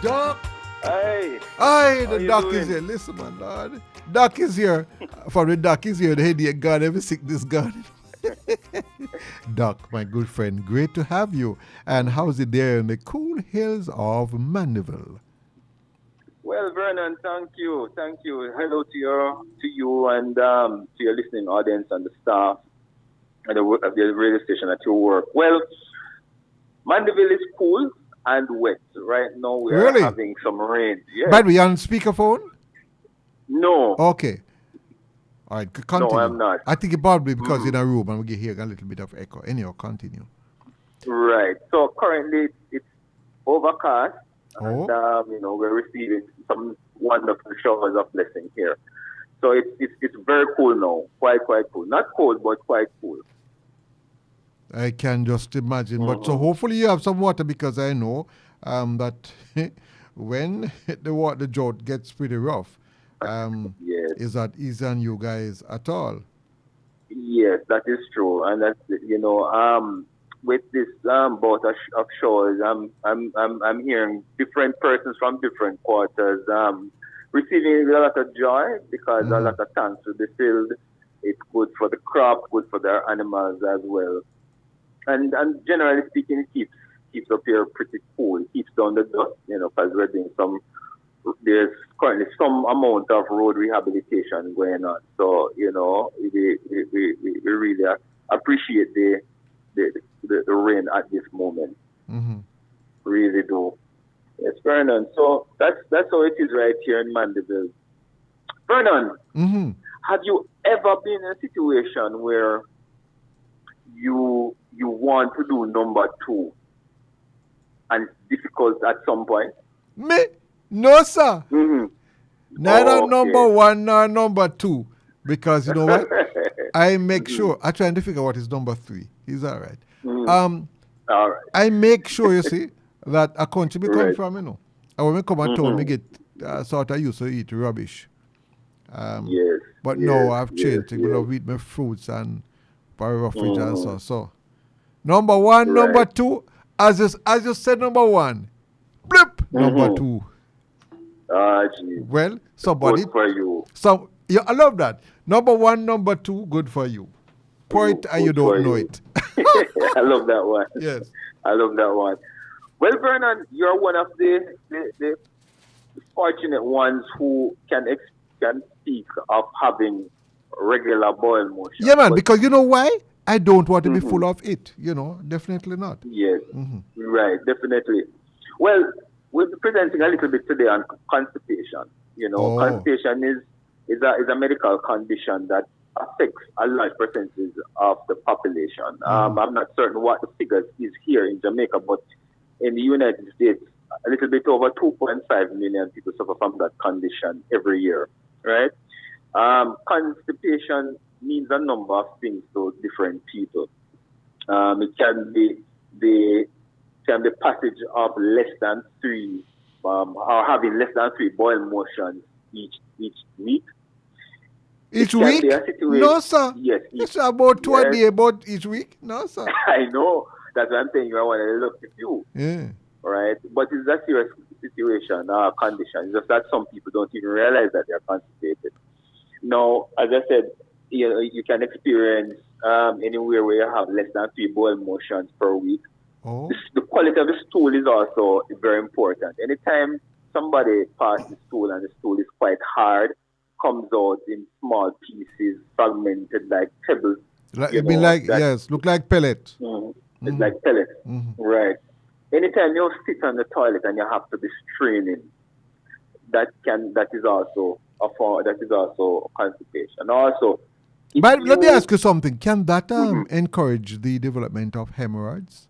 Doc. Hey, Aye, how the you doc is doing? here. Listen, man, Lord. Doc is here. From the doc is here. The headache gone. Every sickness gone. Doc, my good friend, great to have you. And how's it there in the cool hills of Mandeville? Well, Vernon, thank you, thank you. Hello to you and to your listening audience and the staff at the radio station at your work. Well, Mandeville is cool and wet. Right now we are Really? having some rain. By Yes. the way, you on speakerphone? No, Okay. All right, no, continue. I'm not. I think it probably because in Mhm. a room and we get hear a little bit of echo. Anyhow, continue. Right. So currently it's overcast, and Oh, we're receiving some wonderful showers of blessing here. So it's very cool now, quite cool. Not cold, but quite cool. I can just imagine. But so Hmm. hopefully you have some water because I know that when the drought gets pretty rough, um, Yes, is that easy on you guys at all? yes, that is true, and that's with this bout of shows, I'm hearing different persons from different quarters receiving a lot of joy because a Mm-hmm. lot of tanks will be filled. It's good for the crop, good for their animals as well, and generally speaking, it keeps up here pretty cool. It keeps down the dust, because we're doing there's currently some amount of road rehabilitation going on. So, we really appreciate the rain at this moment. Mm-hmm. Really do. Yes, Vernon. So that's how it is right here in Mandeville. Vernon, Mm-hmm. have you ever been in a situation where you want to do number two and it's difficult at some point? Me? No, sir. Mm-hmm. Neither number Okay. one nor number two. Because you know what? I make sure. I'm trying to figure out what is number three. He's all right. Mm-hmm. Um, All right. I make sure, you see, that a country me come Right. from, And when me come to town, me Mm-hmm. get sort of used to eat rubbish. Um, Yes, but no, yes, I've yes, changed. I yes. love eat my fruits and roughage and Mm-hmm. so. Number one, number Right. two, as you said number one, blip, number Mm-hmm. two. Ah, geez. Well, Good somebody, for you. yeah, I love that. Number one, number two, good for you. For Pour you. it and you Good don't for know you. it. I love that one. Yes. I love that one. Well, Vernon, you're one of the fortunate ones who can speak of having regular bowel motion. Yeah, man, But because you know why? I don't want to be mm-hmm. full of it. Definitely not. Yes, Hmm. right, definitely. Well, we'll be presenting a little bit today on constipation. Oh. Constipation is a medical condition that affects a large percentage of the population. Hmm. I'm not certain what the figures is here in Jamaica, but in the United States, a little bit over 2.5 million people suffer from that condition every year, right? Constipation means a number of things to different people. It the can be passage of less than three, or having less than three boil motions each week. It Each can be a week? situation. No, sir. Yes, It's about two a yes. day, about each week. No, sir. I know. That's what I'm saying. You are one of the lucky few, Yeah. right? But it's a serious situation, condition. It's just that some people don't even realize that they're constipated. Now, as I said, you can experience anywhere where you have less than three bowel motions per week. Oh. The quality of the stool is also very important. Anytime somebody passes the stool and the stool is quite hard, comes out in small pieces, fragmented like pebbles, Like, it been that yes, look like pellet. it's Mm-hmm. like pellets, Mm-hmm. right? Anytime you sit on the toilet and you have to be straining, that is also constipation. Also, if But let me you ask you something. Can that mhm. encourage the development of hemorrhoids?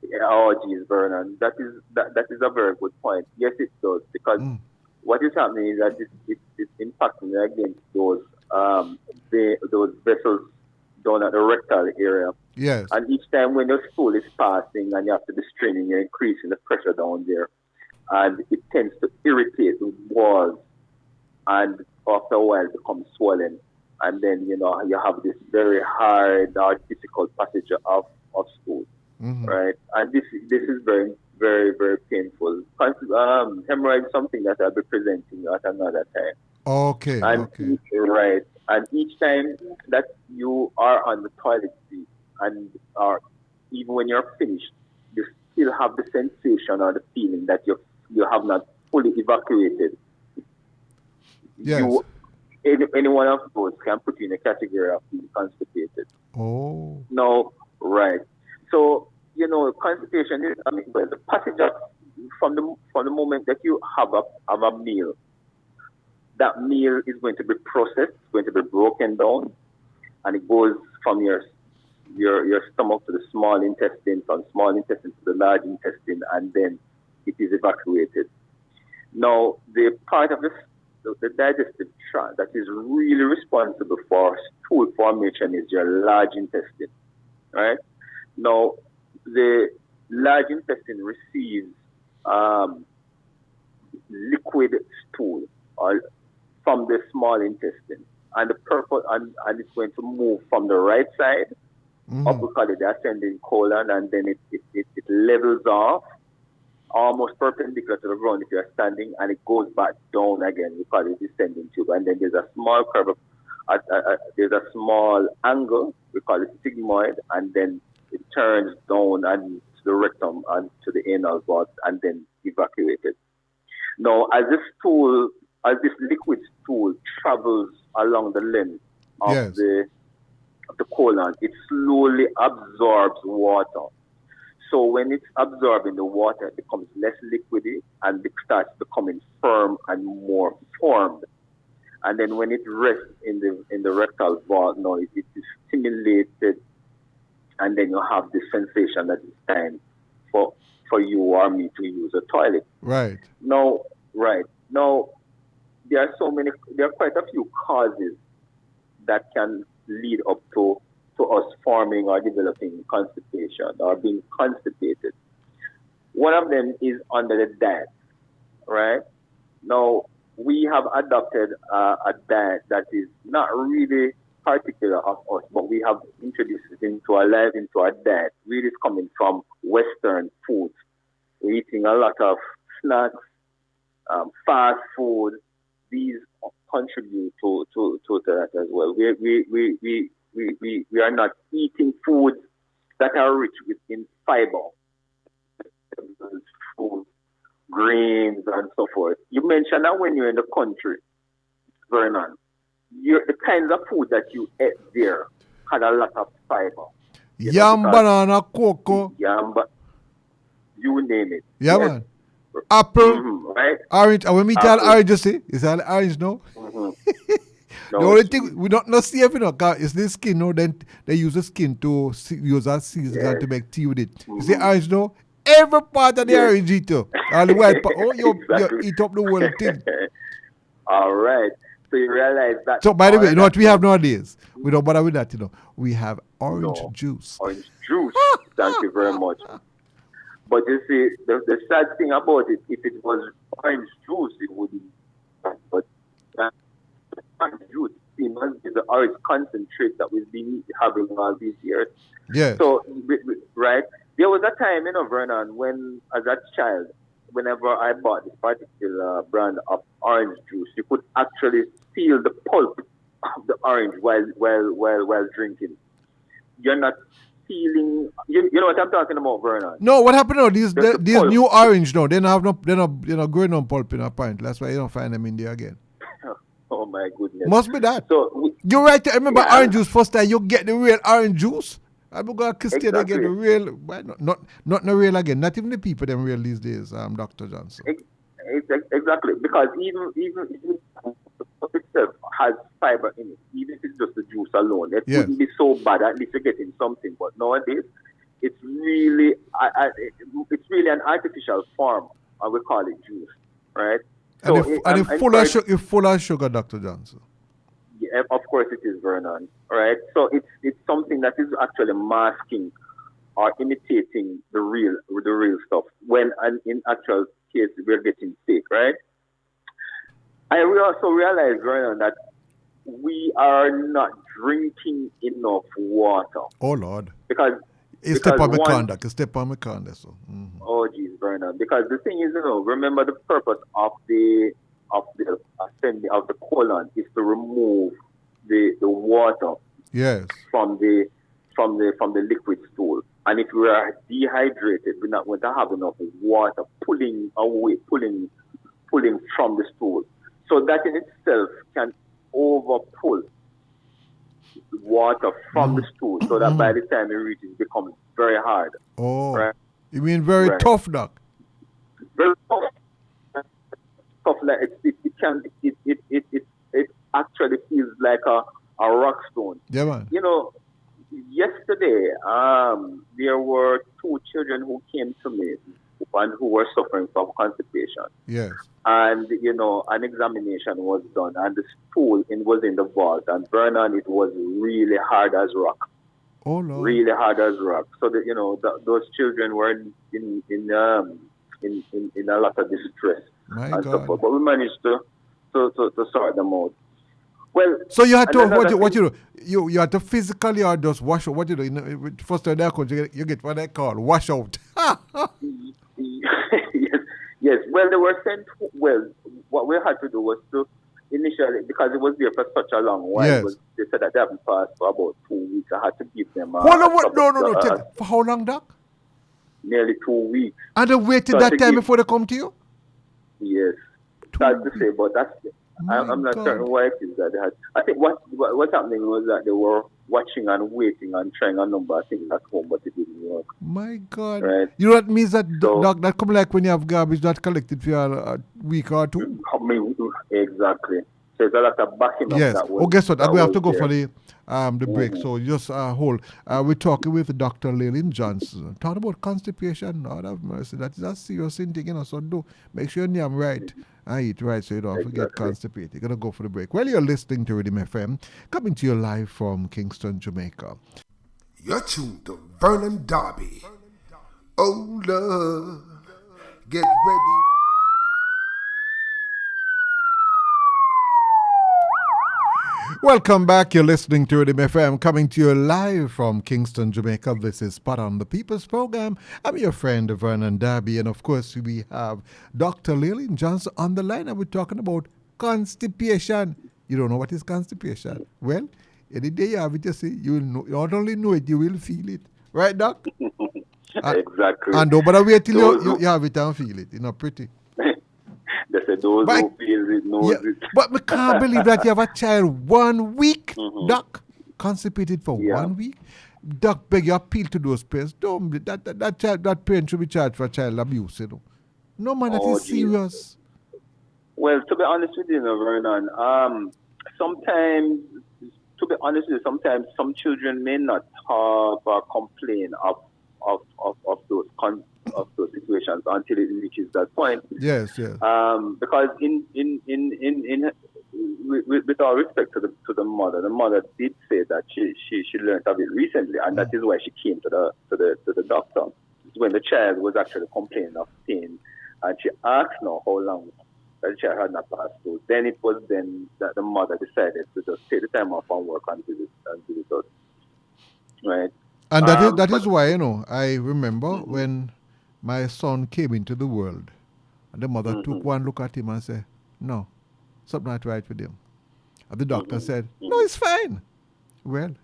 Yeah, oh geez, Vernon, that is a very good point. Yes, it does because Mm. what is happening is that it's impacting against those vessels down at the rectal area. Yes. And each time when your stool is passing and you have to be straining, you're increasing the pressure down there, and it tends to irritate the walls, and after a while becomes swollen, and then you have this very hard or difficult passage of stool, Mm-hmm. right? And this is very very, very painful. Hemorrhoid is something that I'll be presenting at another time. Okay, And okay. right, and each time that you are on the toilet seat, and or even when you're finished, you still have the sensation or the feeling that you have not fully evacuated. Yes. You any one of those can put you in a category of being constipated. Oh, No, right. So constipation is, well, the passage of, from the moment that you have a meal, that meal is going to be processed, going to be broken down, and it goes from your stomach to the small intestine, from small intestine to the large intestine, and then it is evacuated. Now, the part of the digestive tract that is really responsible for stool formation is your large intestine, right? Now, the large intestine receives um, liquid stool or from the small intestine, and the purpose and it's going to move from the right side up, we call it the ascending colon, and then it levels off almost perpendicular to the ground if you're standing, and it goes back down again. We call it descending tube, and then there's a small curve, there's a small angle. We call it sigmoid, and then it turns down and to the rectum and to the anal vault, and then evacuated. Now, as this liquid stool travels along the length of yes. the colon, it slowly absorbs water. So when it's absorbing the water, it becomes less liquidy and it starts becoming firm and more formed. And then when it rests in the rectal vault, now it is stimulated, and then you have this sensation that it's time for you or me to use a toilet. Right. Now, right now, there are quite a few causes that can lead up to us forming or developing constipation or being constipated. One of them is under the diet, right? Now, we have adopted a diet that is not really particular of us, but we have introduced it into our life, into our diet. Really, it's coming from Western foods. We're eating a lot of snacks, fast food. These contribute to that as well. We are not eating foods that are rich in fiber, food, grains, and so forth. You mentioned that when you're in the country, Vernon, the kinds of food that you ate there had a lot of fiber. Yam, banana, cocoa. Yam, you name it. Yeah, Yes. man. Apple, Right? orange. When we tell Apple. orange, you see, it's all orange, no? No, The only thing we don't see if you know, 'cause it's the skin, no? Then they use the skin to use as seasoning and to make tea with it. You see orange, no? Every part of the Yes. orange eat up. All the white part. Oh, you Exactly. eat up the whole thing. All right. So you realize that. So by the way, you know what we have nowadays? We don't bother with that, you know. We have orange juice. Orange juice. Thank you very much. But you see, the sad thing about it, if it was orange juice, it wouldn't. But orange juice, it must be the orange concentrate that we've been having all these years. Yes. So, right, there was a time, Vernon, when as a child, whenever I bought this particular brand of orange juice, you could actually feel the pulp of the orange while drinking. You're not feeling. You know what I'm talking about, Vernon? No, what happened now? These The new orange now, they're not growing on pulp in a pint. That's why you don't find them in there again. Oh my goodness. Must be that. So You're right. I remember orange juice first time you get the real orange juice. I'm gonna kiss you again the real. Why not the real again? Not even the people them real these days. Dr. Johnson. Exactly, because even the pulp itself has fiber in it. Even if it's just the juice alone, it wouldn't be so bad. At least you're getting something. But nowadays, it's really an artificial form, and we call it juice, right? So it's full of sugar, Dr. Johnson. Yeah, of course it is, Vernon. Right? So it's something that is actually masking or imitating the real stuff. When in actual case we're getting fake, right? I also realized, Vernon, that we are not drinking enough water. Oh Lord. Because It step Because on my one, conduct. It step on my conduct. So. Mm-hmm. oh geez, Vernon. Because the thing is, remember the purpose of the colon is to remove the water Yes. from the liquid stool. And if we are dehydrated, we're not going to have enough water pulling from the stool. So that in itself can overpull water from the stool, so that by the time it reaches, it becomes very hard. Oh, Right? you mean very Right. tough, doc? Very tough. Tough like it actually feels like a rock stone. Yeah, man. Yesterday, there were two children who came to me and who were suffering from constipation. Yes. And, an examination was done, and the stool was in the vault, and Vernon, it was really hard as rock. Oh, Lord. Really hard as rock. So that, those children were in a lot of distress My and God. so forth. But we managed to sort them out. Well, so you had to what you do? You had to physically or just wash out. What you do? First in that country, you get what they call wash out. yes. Well, they were sent. Well, what we had to do was to initially, because it was there for such a long while. Yes. They said that they haven't passed for about 2 weeks. I had to give them. Hold on, no. For how long, doc? Nearly 2 weeks. And they waited that time before they come to you? Yes. That's to say, but that's. I'm not certain why it is that they had. I think what's happening was that they were watching and waiting and trying a number of things at home, but it didn't work. My God. Right? You know what means that, doc, that come like when you have garbage not collected for a week or two? Exactly. So there's a lot of backing up. Yes. Guess what? We have to go for the break. Mm-hmm. So just hold. We're talking with Dr. Llewellyn Johnson. Talking about constipation. Lord have mercy. That is a serious thing, So do make sure you're right. I eat right so you don't forget constipated. You're going to go for the break. Well, you're listening to Rhythm FM, coming to you live from Kingston, Jamaica. You're tuned to Vernon Darby. Oh, love. Get ready. Welcome back. You're listening to Rhythm FM, coming to you live from Kingston, Jamaica. This is Spot on the People's Program. I'm your friend, Vernon Darby, and of course, we have Dr. Llewellyn Johnson on the line, and we're talking about constipation. You don't know what is constipation? Well, any day you have it, you see, you will know, you not only know it, you will feel it. Right, Doc? Exactly. And nobody wait till you have it and feel it. It's not pretty. They say those who feel it knows it. But we can't believe that you have a child 1 week, Doc, constipated for 1 week. Doc, beg you appeal to those parents. Don't that parent should be charged for child abuse, No, man, that is serious. Well, to be honest with you, Vernon, sometimes, sometimes some children may not have or complain of those situations until it reaches that point. Yes. Because with all respect to the mother did say that she learned of it recently, and that is why she came to the doctor when the child was actually complaining of pain, and she asked how long that the child had not passed through. Then it was that the mother decided to just take the time off from work and visit us. Right. And that is why, I remember when my son came into the world, and the mother took one look at him and said, no, something not right with him. And the doctor said, no, it's fine. Well,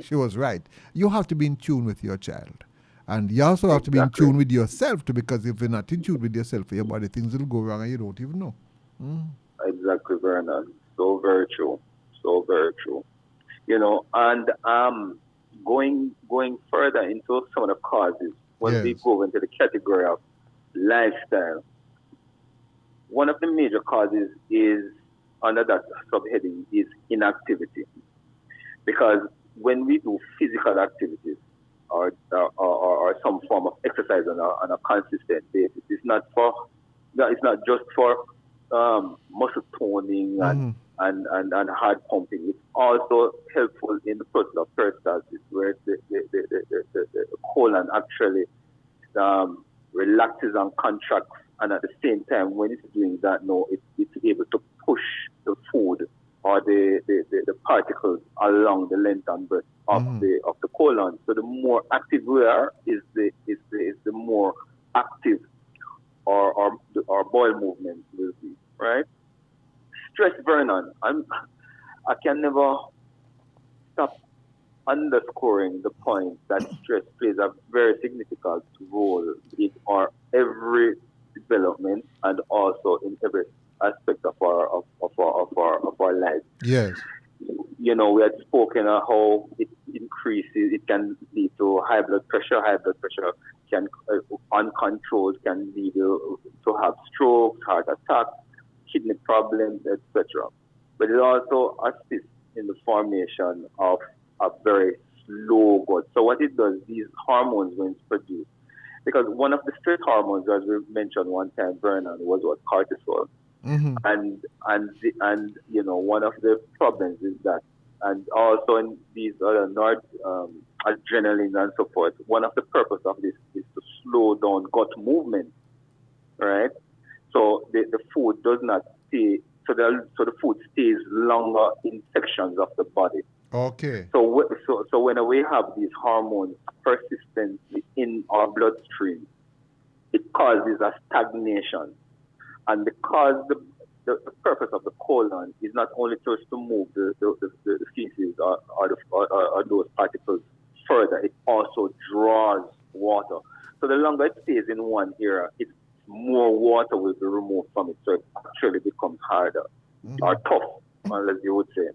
she was right. You have to be in tune with your child. And you also have to be in tune with yourself, too, because if you're not in tune with yourself for your body, things will go wrong and you don't even know. Exactly, Vernon. So very true. So very true. And going further into some of the causes, when we go into the category of lifestyle, one of the major causes is, under that subheading, is inactivity. Because when we do physical activities or some form of exercise on a consistent basis, it's not just for muscle toning and heart pumping. It's also helpful in the process of peristalsis, where the colon actually relaxes and contracts, and at the same time, when it's doing that, it's able to push the food or the particles along the length and breadth of the colon. So the more active we are, is the more active our bowel movement will be, right? Stress, Vernon. I can never stop underscoring the point that stress plays a very significant role in our every development and also in every aspect of our life. Yes. We had spoken of how it increases, it can lead to high blood pressure. High blood pressure can, uncontrolled, can lead to have strokes, heart attacks, kidney problems, etc. But it also assists in the formation of a very slow gut. So what it does, these hormones when it's produced, because one of the stress hormones, as we mentioned one time, Vernon, was what cortisol. Mm-hmm. And one of the problems is that, and also in these other adrenaline and so forth, one of the purpose of this is to slow down gut movement, right? So the food does not stay, so the food stays longer in sections of the body. Okay. So when we have these hormones persistently in our bloodstream, it causes a stagnation. And because the purpose of the colon is not only just to move the feces or those particles further, it also draws water. So the longer it stays in one area, it's more water will be removed from it. So it actually becomes harder or tough, as you would say.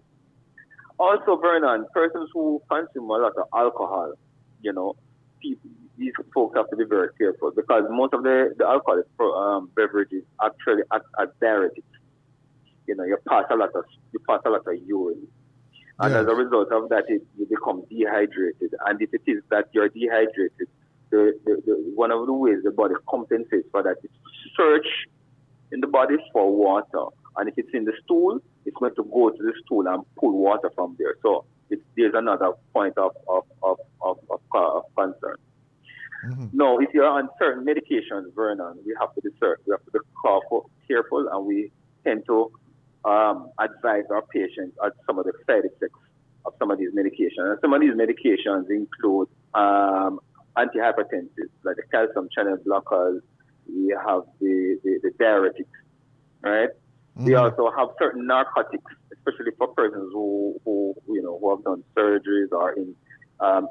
Also, Vernon, persons who consume a lot of alcohol, these folks have to be very careful because most of the alcoholic beverages actually act as diuretics. You pass a lot of urine, and as a result of that, you become dehydrated. And if it is that you're dehydrated, one of the ways the body compensates for that is to search in the body for water. And if it's in the stool, it's going to go to the stool and pull water from there. So there's another point of concern. Mm-hmm. Now, if you're on certain medications, Vernon, we have to be careful, and we tend to advise our patients on some of the side effects of some of these medications. And some of these medications include antihypertensives, like the calcium channel blockers. We have the diuretics, right? Mm-hmm. We also have certain narcotics, especially for persons who have done surgeries or in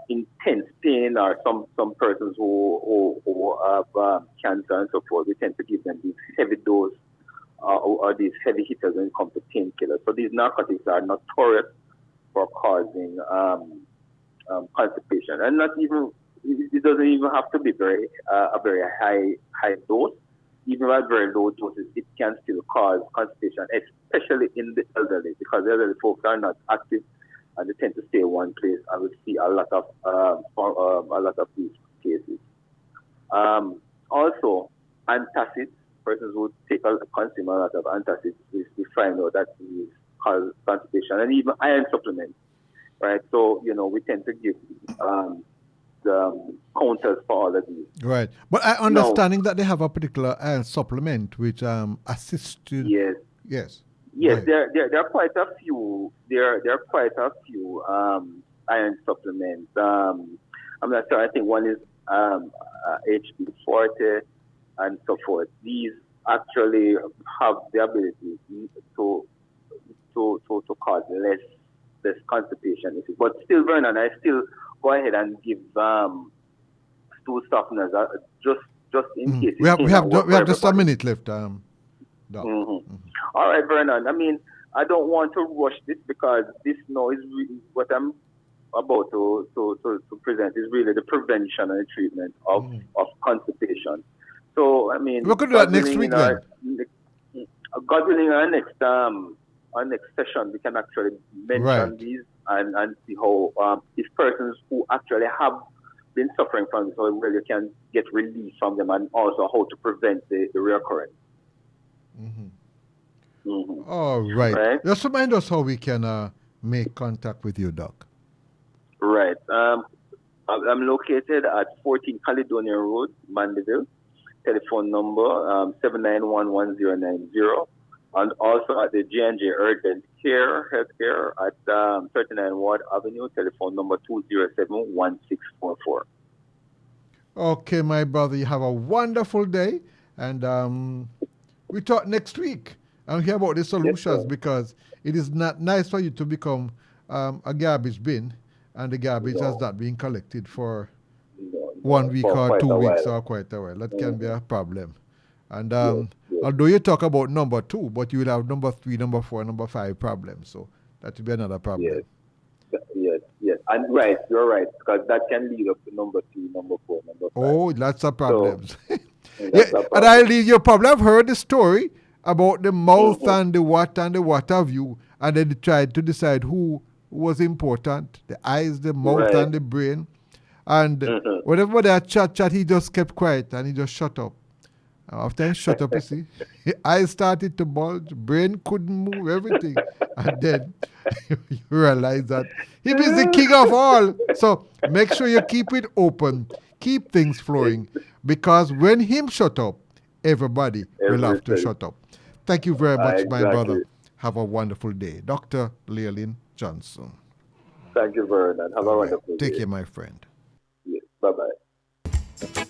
intense pain, or some persons who have cancer and so forth. We tend to give them these heavy dose or these heavy hitters when it comes to painkillers. So these narcotics are notorious for causing constipation, and not even it doesn't even have to be a very high dose. Even at very low doses, it can still cause constipation, especially in the elderly, because the elderly folks are not active and they tend to stay in one place, and we see a lot of these cases. Also, antacids, persons who consume a lot of antacids, we find out that these cause constipation, and even iron supplements, right? So we tend to give counters for all of these. Right, but I understanding that they have a particular iron supplement which assists to. Yes. Yes. Yes, right. there are quite a few. There are quite a few iron supplements. I'm not sure. I think one is HB40 and so forth. These actually have the ability to cause less constipation. But still, Vernon, I still go ahead and give stool softeners just in case. We have just a minute left, Doc. Mm-hmm. All right, Vernon. I mean, I don't want to rush this because this now is really what I'm about to present is really the prevention and the treatment of constipation. So, I mean, we could do that next week then. God willing, our next session, we can actually mention these and see how these persons who actually have been suffering from this, how well you can get relief from them, and also how to prevent the reoccurrence. Mm-hmm. Mm-hmm. All right. Just remind us how we can make contact with you, Doc. Right. I'm located at 14 Caledonia Road, Mandeville. Telephone number 7911090. And also at the J&J Urgent Care Healthcare at 39 Ward Avenue, telephone number 207-1644. Okay, my brother, you have a wonderful day. And we talk next week and hear about the Yes, solutions, sir. because it is not nice for you to become a garbage bin and the garbage has No, not been collected for no, one no, week for or quite a 2 weeks while. or quite a while. That can be Hmm. a problem. And Yes, yes, although you talk about number two, but you will have number three, number four, number five problems. So that will be another yes, problem. yes, yes. And right, you're right, because that can lead up to number 3, number 4, number 5. Oh, lots of So problems. Yeah, that's a and I problem. leave you probably have heard the story about the mouth Hmm. and the what have you, and then they tried to decide who was important: the eyes, the mouth, Right. and the brain. And Hmm. whenever they had chat, he just kept quiet and he just shut up. After he shut up, you see, eyes started to bulge, brain couldn't move, everything. And then you realize that he is the king of all. So make sure you keep it open, keep things flowing, because when him shut up, everybody will have to Everything. shut up. Thank you very much, my brother. Exactly. Have a wonderful day. Dr. Llewellyn Johnson. Thank you, Vernon. Have All a right. wonderful Take day. care, my friend. Yes. Bye bye.